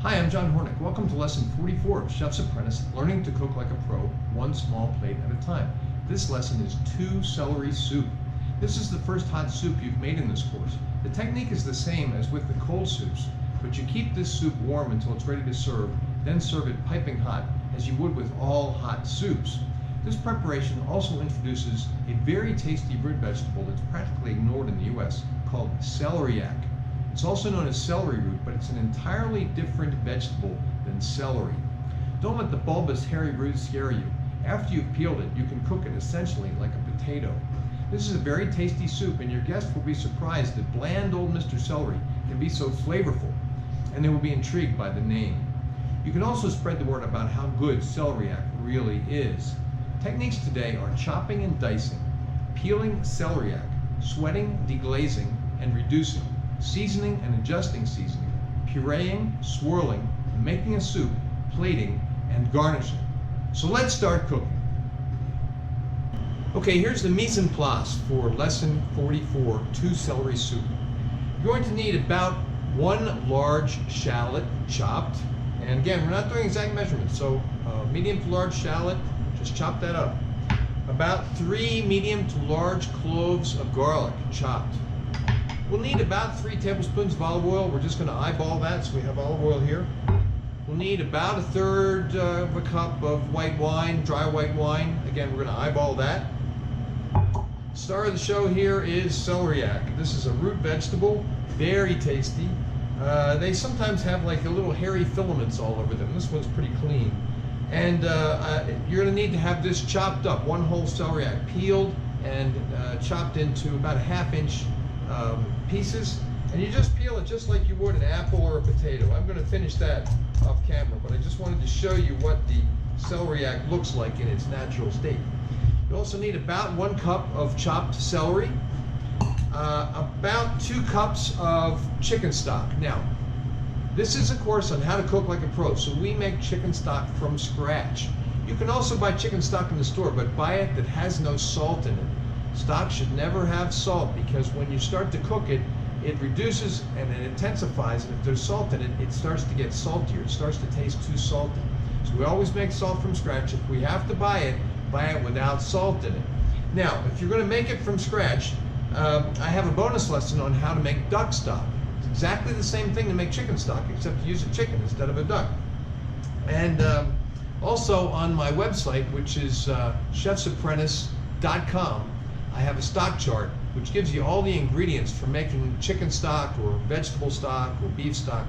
Hi, I'm John Hornick. Welcome to lesson 44 of Chef's Apprentice, learning to cook like a pro, one small plate at a time. This lesson is 2 celery soup. This is the first hot soup you've made in this course. The technique is the same as with the cold soups, but you keep this soup warm until it's ready to serve, then serve it piping hot, as you would with all hot soups. This preparation also introduces a very tasty root vegetable that's practically ignored in the U.S. called celeriac. It's also known as celery root, but it's an entirely different vegetable than celery. Don't let the bulbous, hairy root scare you. After you've peeled it, you can cook it essentially like a potato. This is a very tasty soup, and your guests will be surprised that bland old Mr. Celery can be so flavorful, and they will be intrigued by the name. You can also spread the word about how good celeriac really is. Techniques today are chopping and dicing, peeling celeriac, sweating, deglazing, and reducing, seasoning and adjusting seasoning, pureeing, swirling, making a soup, plating, and garnishing. So let's start cooking. Okay, here's the mise en place for lesson 44, 2 celery soup. You're going to need about 1 large shallot chopped. And again, we're not doing exact measurements, so medium to large shallot, just chop that up. About 3 medium to large cloves of garlic chopped. We'll need about 3 tablespoons of olive oil. We're just going to eyeball that, so we have olive oil here. We'll need about 1/3 of a cup of white wine, dry white wine. Again, we're going to eyeball that. Star of the show here is celeriac. This is a root vegetable, very tasty. They sometimes have like a little hairy filaments all over them. This one's pretty clean. And you're going to need to have this chopped up, 1 whole celeriac, peeled and chopped into about 1/2 inch pieces, and you just peel it just like you would an apple or a potato. I'm going to finish that off camera, but I just wanted to show you what the celeriac looks like in its natural state. You also need about 1 cup of chopped celery, about 2 cups of chicken stock. Now, this is a course on how to cook like a pro, so we make chicken stock from scratch. You can also buy chicken stock in the store, but buy it that has no salt in it. Stock should never have salt, because when you start to cook it, it reduces and it intensifies, and if there's salt in it, it starts to get saltier. It starts to taste too salty. So we always make salt from scratch. If we have to buy it without salt in it. Now, if you're going to make it from scratch, I have a bonus lesson on how to make duck stock. It's exactly the same thing to make chicken stock, except you use a chicken instead of a duck. And also on my website, which is chefsapprentice.com, I have a stock chart which gives you all the ingredients for making chicken stock or vegetable stock or beef stock,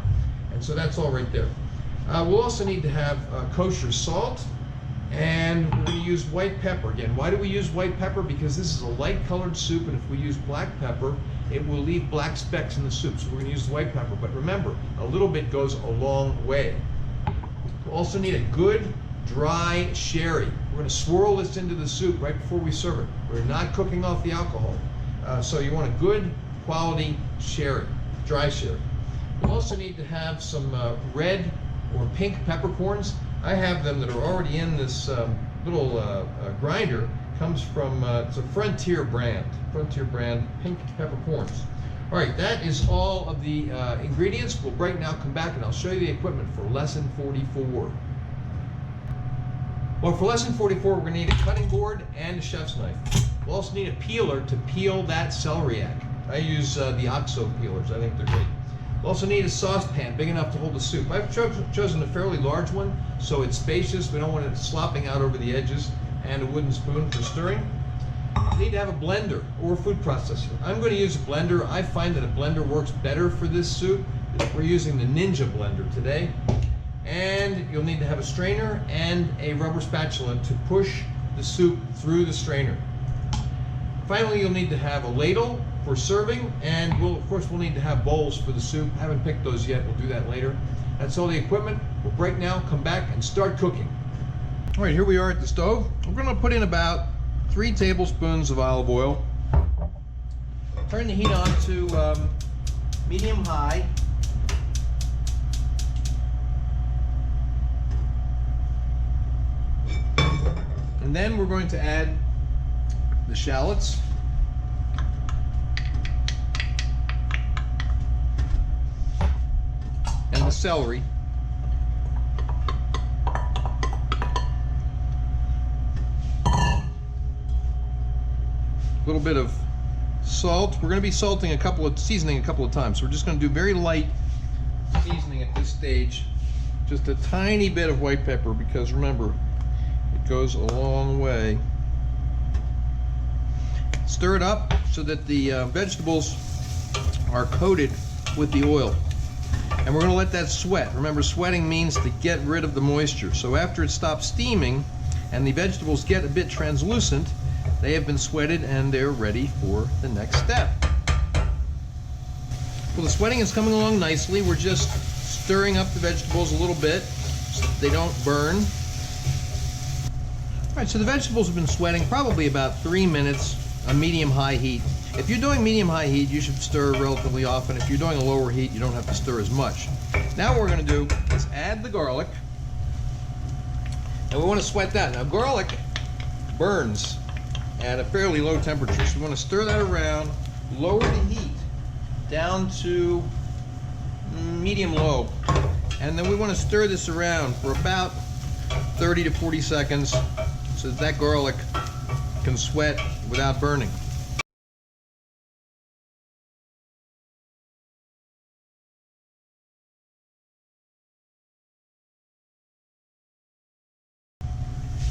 and so that's all right there. We'll also need to have kosher salt, and we're going to use white pepper. Again, why do we use white pepper? Because this is a light colored soup, and if we use black pepper, it will leave black specks in the soup, so we're going to use the white pepper. But remember, a little bit goes a long way. We'll also need a good dry sherry. We're going to swirl this into the soup right before we serve it. We're not cooking off the alcohol. So you want a good quality sherry, dry sherry. We'll also need to have some red or pink peppercorns. I have them that are already in this little grinder. Comes from, it's a Frontier brand pink peppercorns. All right, that is all of the ingredients. We'll break now, come back, and I'll show you the equipment for lesson 44. Well, for lesson 44, we're going to need a cutting board and a chef's knife. We'll also need a peeler to peel that celeriac. I use the OXO peelers. I think they're great. We'll also need a saucepan big enough to hold the soup. I've chosen a fairly large one, so it's spacious. We don't want it slopping out over the edges, and a wooden spoon for stirring. You need to have a blender or a food processor. I'm going to use a blender. I find that a blender works better for this soup. We're using the Ninja blender today. And you'll need to have a strainer and a rubber spatula to push the soup through the strainer. Finally, you'll need to have a ladle for serving, and of course we'll need to have bowls for the soup. I haven't picked those yet. We'll do that later. That's all the equipment. We'll break now, come back, and start cooking. All right, here we are at the stove. We're going to put in about 3 tablespoons of olive oil. Turn the heat on to medium-high. And then we're going to add the shallots. And the celery. little bit of salt. We're going to be seasoning a couple of times. So we're just going to do very light seasoning at this stage. Just a tiny bit of white pepper, because remember, it goes a long way. Stir it up so that the vegetables are coated with the oil. And we're going to let that sweat. Remember, sweating means to get rid of the moisture. So after it stops steaming and the vegetables get a bit translucent, they have been sweated and they're ready for the next step. Well, the sweating is coming along nicely. We're just stirring up the vegetables a little bit so that they don't burn. All right, so the vegetables have been sweating probably about 3 minutes on medium-high heat. If you're doing medium-high heat, you should stir relatively often. If you're doing a lower heat, you don't have to stir as much. Now what we're going to do is add the garlic, and we want to sweat that. Now garlic burns at a fairly low temperature, so we want to stir that around, lower the heat down to medium-low, and then we want to stir this around for about 30 to 40 seconds so that garlic can sweat without burning.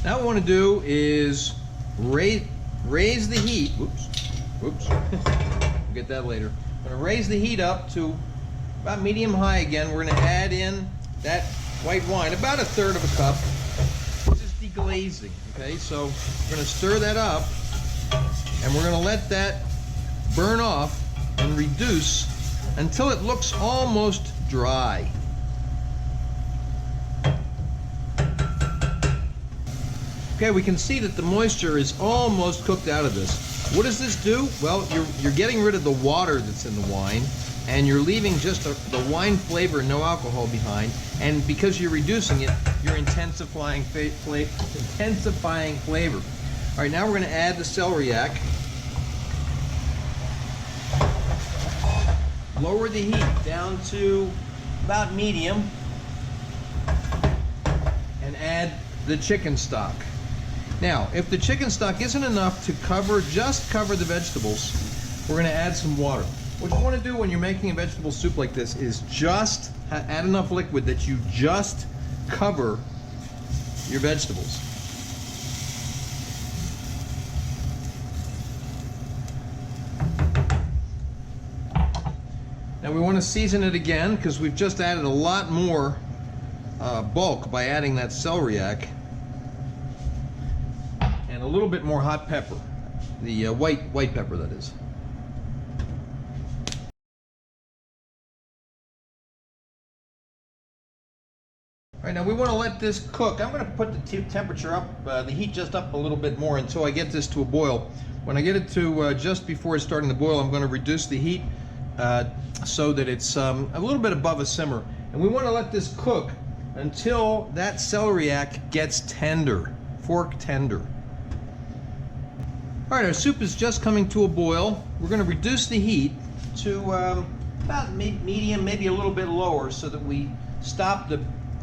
Now what we want to do is raise the heat. Whoops. We'll get that later. I'm going to raise the heat up to about medium-high again. We're going to add in that white wine, about 1/3 of a cup. This is deglazing, okay? So we're going to stir that up, and we're going to let that burn off and reduce until it looks almost dry. Okay, we can see that the moisture is almost cooked out of this. What does this do? Well, you're getting rid of the water that's in the wine, and you're leaving just the wine flavor, no alcohol behind. And because you're reducing it, you're intensifying flavor. All right, now we're going to add the celeriac. Lower the heat down to about medium, and add the chicken stock. Now, if the chicken stock isn't enough to just cover the vegetables, we're going to add some water. What you want to do when you're making a vegetable soup like this is just add enough liquid that you just cover your vegetables. Now we want to season it again because we've just added a lot more bulk by adding that celeriac. And a little bit more hot pepper, the white pepper, that is. All right, now we want to let this cook. I'm going to put the temperature up, the heat just up a little bit more until I get this to a boil. When I get it to just before it's starting to boil, I'm going to reduce the heat so that it's a little bit above a simmer. And we want to let this cook until that celeriac gets tender, fork tender. All right, our soup is just coming to a boil. We're going to reduce the heat to about medium, maybe a little bit lower, so that we stop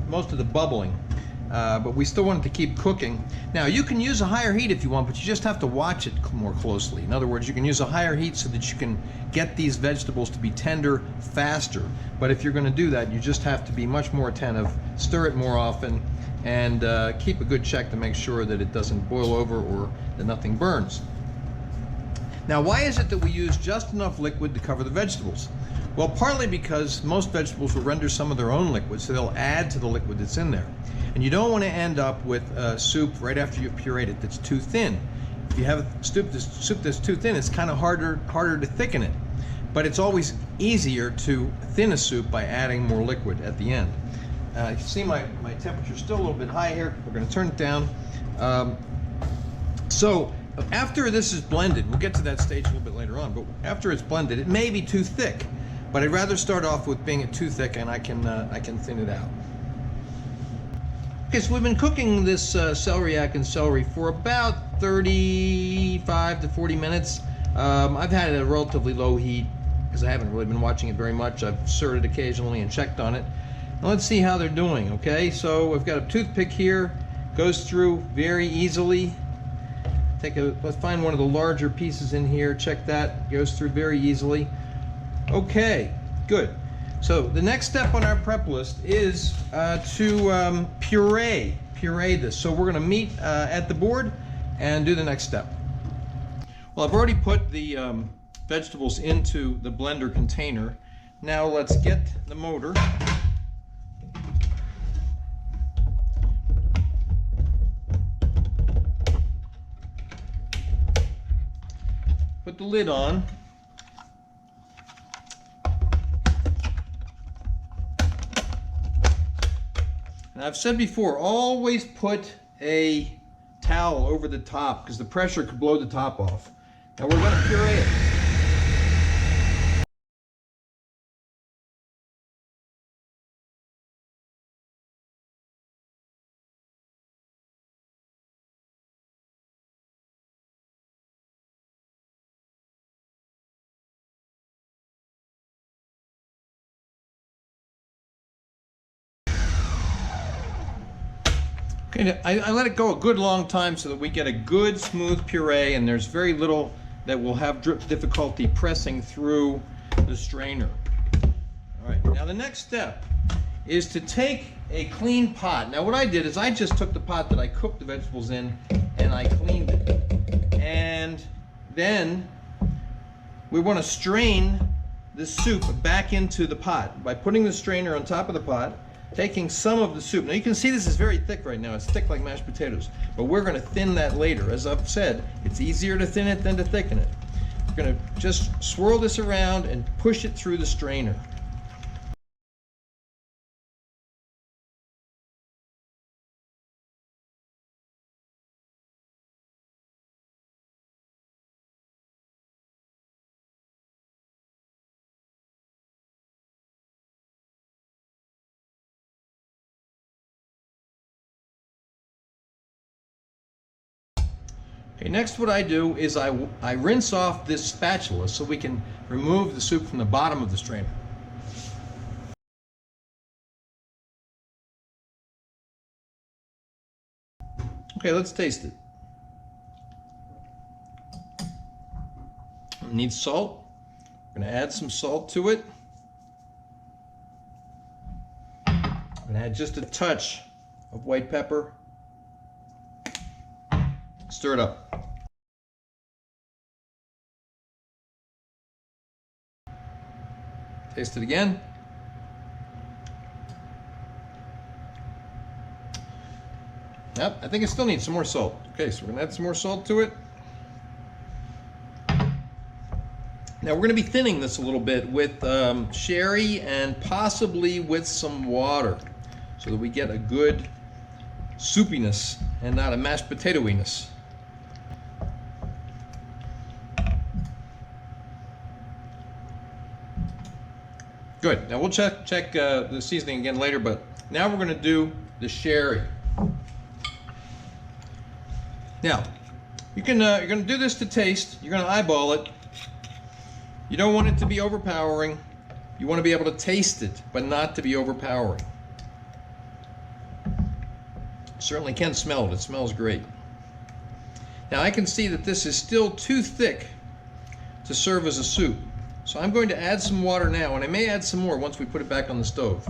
most of the bubbling. But we still want it to keep cooking. Now, you can use a higher heat if you want, but you just have to watch it more closely. In other words, you can use a higher heat so that you can get these vegetables to be tender faster. But if you're going to do that, you just have to be much more attentive, stir it more often, and keep a good check to make sure that it doesn't boil over or that nothing burns. Now, why is it that we use just enough liquid to cover the vegetables? Well, partly because most vegetables will render some of their own liquid, so they'll add to the liquid that's in there. And you don't want to end up with a soup right after you've pureed it that's too thin. If you have a soup that's too thin, it's kind of harder to thicken it. But it's always easier to thin a soup by adding more liquid at the end. You can see my temperature's still a little bit high here. We're going to turn it down. So after this is blended, we'll get to that stage a little bit later on, but after it's blended, it may be too thick. But I'd rather start off with being too thick, and I can thin it out. Okay, so we've been cooking this celeriac and celery for about 35 to 40 minutes. I've had it at a relatively low heat because I haven't really been watching it very much. I've stirred it occasionally and checked on it. Now let's see how they're doing, okay? So we've got a toothpick here, goes through very easily. Let's find one of the larger pieces in here. Check that. Goes through very easily. Okay, good. So the next step on our prep list is to puree this. So we're going to meet at the board and do the next step. Well, I've already put the vegetables into the blender container. Now let's get the motor. Put the lid on. And I've said before, always put a towel over the top because the pressure could blow the top off. Now we're going to puree it. Okay, I let it go a good long time so that we get a good smooth puree, and there's very little that will have difficulty pressing through the strainer. All right, now the next step is to take a clean pot. Now what I did is I just took the pot that I cooked the vegetables in and I cleaned it. And then we want to strain the soup back into the pot by putting the strainer on top of the pot, taking some of the soup. Now you can see this is very thick right now. It's thick like mashed potatoes, but we're going to thin that later. As I've said, it's easier to thin it than to thicken it. We're going to just swirl this around and push it through the strainer. Okay, next what I do is I rinse off this spatula so we can remove the soup from the bottom of the strainer. Okay, let's taste it. It needs salt. I'm going to add some salt to it. I'm going to add just a touch of white pepper. Stir it up. Taste it again. Yep, I think it still needs some more salt. Okay, so we're going to add some more salt to it. Now we're going to be thinning this a little bit with sherry and possibly with some water so that we get a good soupiness and not a mashed potato-iness. Good. Now we'll check the seasoning again later, but now we're going to do the sherry. Now, you're going to do this to taste. You're going to eyeball it. You don't want it to be overpowering. You want to be able to taste it, but not to be overpowering. Certainly can smell it. It smells great. Now I can see that this is still too thick to serve as a soup. So I'm going to add some water now, and I may add some more once we put it back on the stove.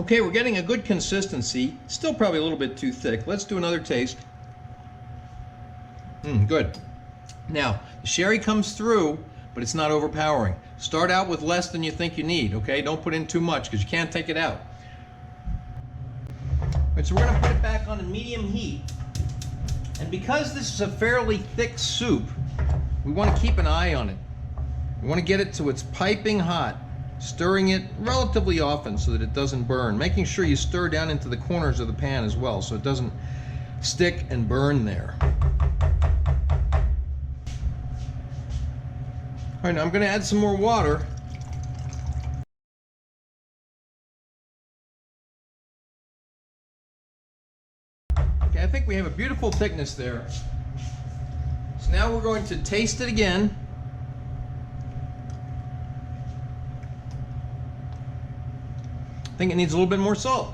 Okay, we're getting a good consistency. Still probably a little bit too thick. Let's do another taste. Good. Now, the sherry comes through, but it's not overpowering. Start out with less than you think you need, okay? Don't put in too much because you can't take it out. All right, so we're going to put it back on a medium heat. And because this is a fairly thick soup, we want to keep an eye on it. We want to get it to it's piping hot, stirring it relatively often so that it doesn't burn, making sure you stir down into the corners of the pan as well so it doesn't stick and burn there. All right, now I'm going to add some more water. Okay, I think we have a beautiful thickness there. So now we're going to taste it again. I think it needs a little bit more salt.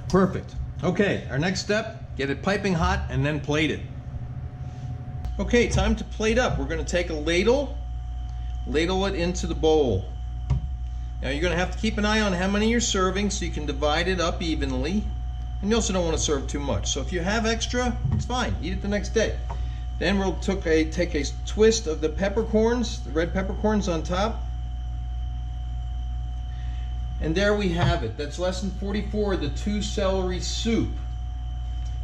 Perfect. Okay, our next step, get it piping hot and then plate it. Okay, time to plate up. We're going to take a ladle it into the bowl. Now you're going to have to keep an eye on how many you're serving so you can divide it up evenly. And you also don't want to serve too much. So if you have extra, it's fine. Eat it the next day. Then we'll take a twist of the peppercorns, the red peppercorns on top. And there we have it. That's lesson 44, the 2 celery soup.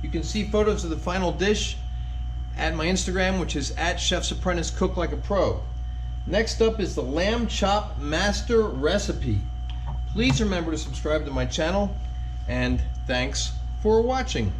You can see photos of the final dish at my Instagram, which is @chefsapprentice cook like a pro. Next up is the lamb chop master recipe. Please remember to subscribe to my channel, and thanks for watching.